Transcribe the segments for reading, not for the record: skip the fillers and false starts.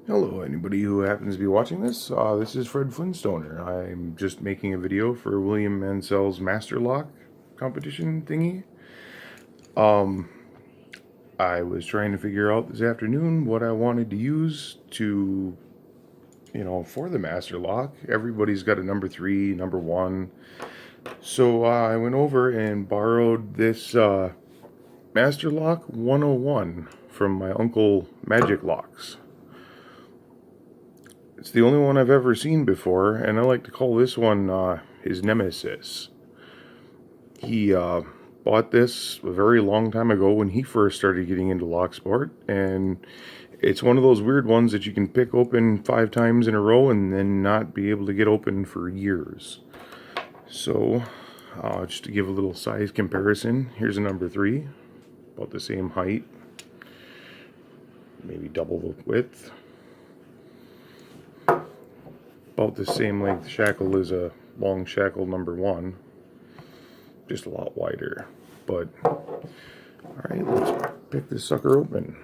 Hello, anybody who happens to be watching this. This is Fred Flintstoner. I'm just making a video for William Mancel's Master Lock competition thingy. I was trying to figure out this afternoon what I wanted to use to, for the Master Lock. Everybody's got a number 3, number 1. So I went over and borrowed this Master Lock 101 from my Uncle Magic Locks. It's the only one I've ever seen before, and I like to call this one his nemesis. He bought this a very long time ago when he first started getting into lock sport, and it's one of those weird ones that you can pick open 5 times in a row and then not be able to get open for years. So, just to give a little size comparison, here's a number 3, about the same height, maybe double the width. About the same length shackle as a long shackle number 1, just a lot wider. But alright, let's pick this sucker open.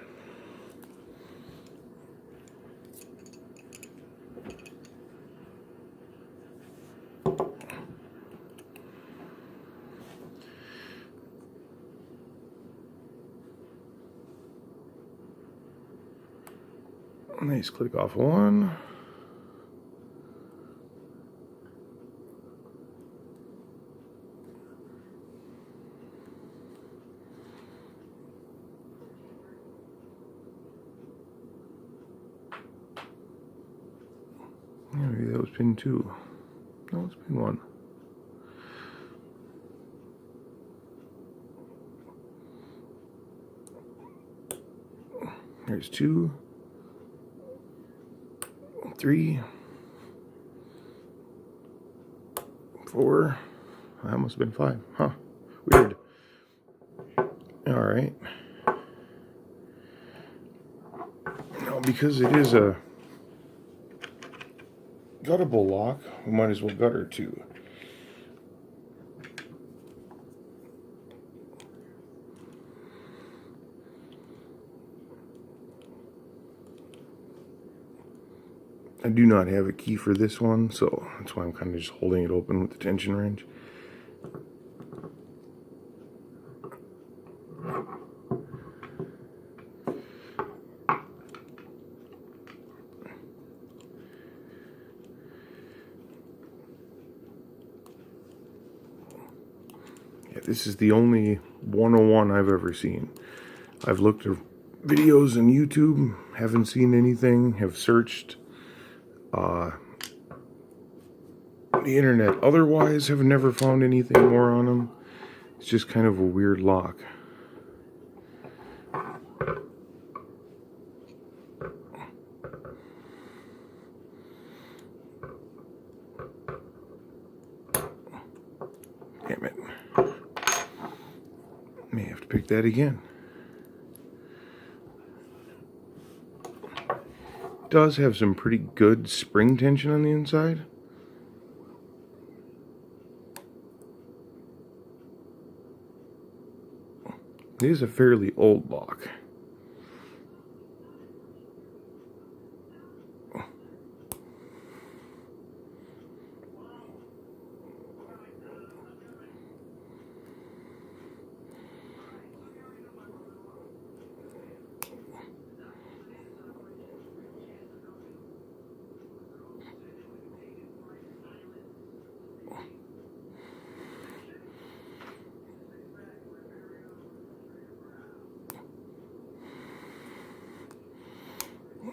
Nice click off one. Maybe that was pin 2. No, it's pin 1. There's 2, 3, 4. That must have been 5. Huh. Weird. Alright. Now, because it is a guttable lock, we might as well gutter 2. I do not have a key for this one, so that's why I'm kind of just holding it open with the tension wrench. Yeah, this is the only 101 I've ever seen. I've looked at videos on YouTube, haven't seen anything, have searched the internet otherwise, have never found anything more on them. It's just kind of a weird lock. Damn it. May have to pick that again. It does have some pretty good spring tension on the inside. It is a fairly old lock.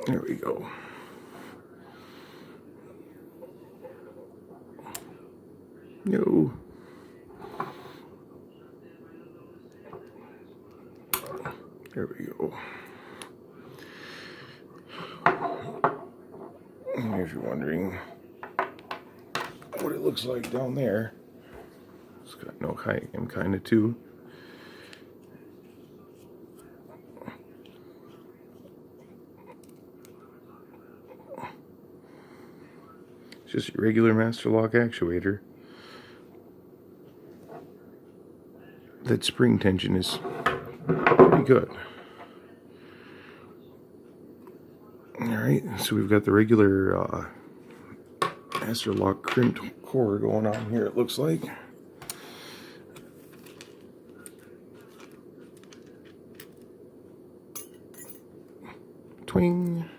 There we go. No. There we go. And if you're wondering what it looks like down there, it's got no height. I'm kind of too. Just a regular master lock actuator. That spring tension is pretty good. Alright, so we've got the regular master lock crimped core going on here, it looks like. Twing.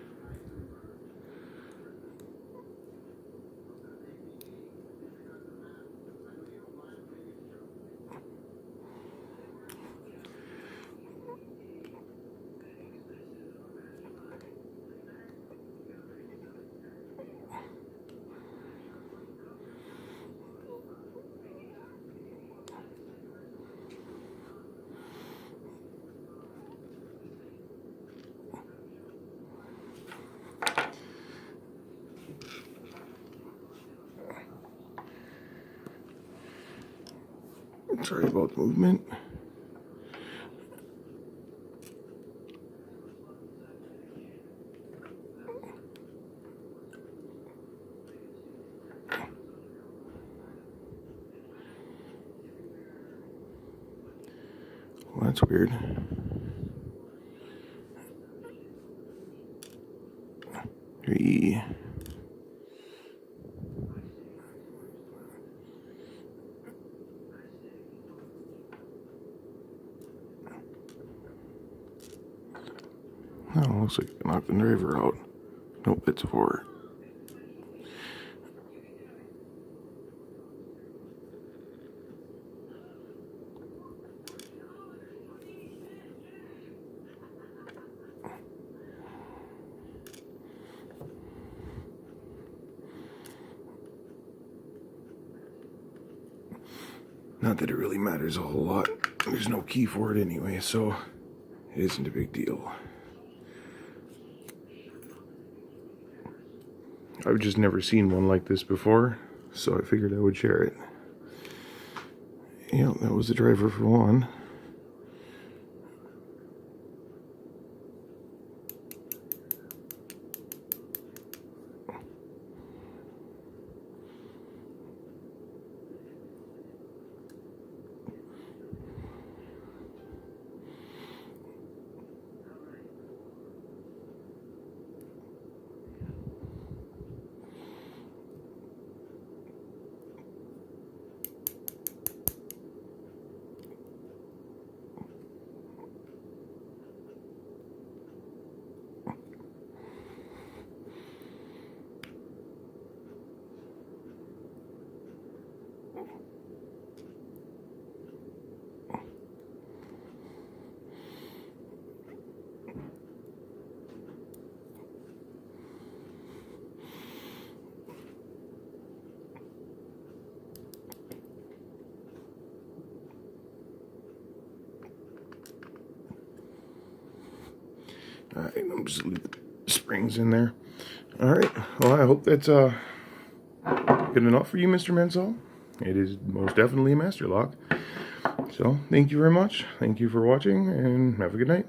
Sorry about the movement. Well, that's weird. Three. Oh, looks like I knocked the driver out. Nope, it's 4. Not that it really matters a whole lot. There's no key for it anyway, so it isn't a big deal. I've just never seen one like this before, so I figured I would share it. Yeah, that was the driver for one. Alright, I'm just leave the springs in there. Alright, well, I hope that's good enough for you, Mr. Mancel. It is most definitely a master lock. So, thank you very much. Thank you for watching, and have a good night.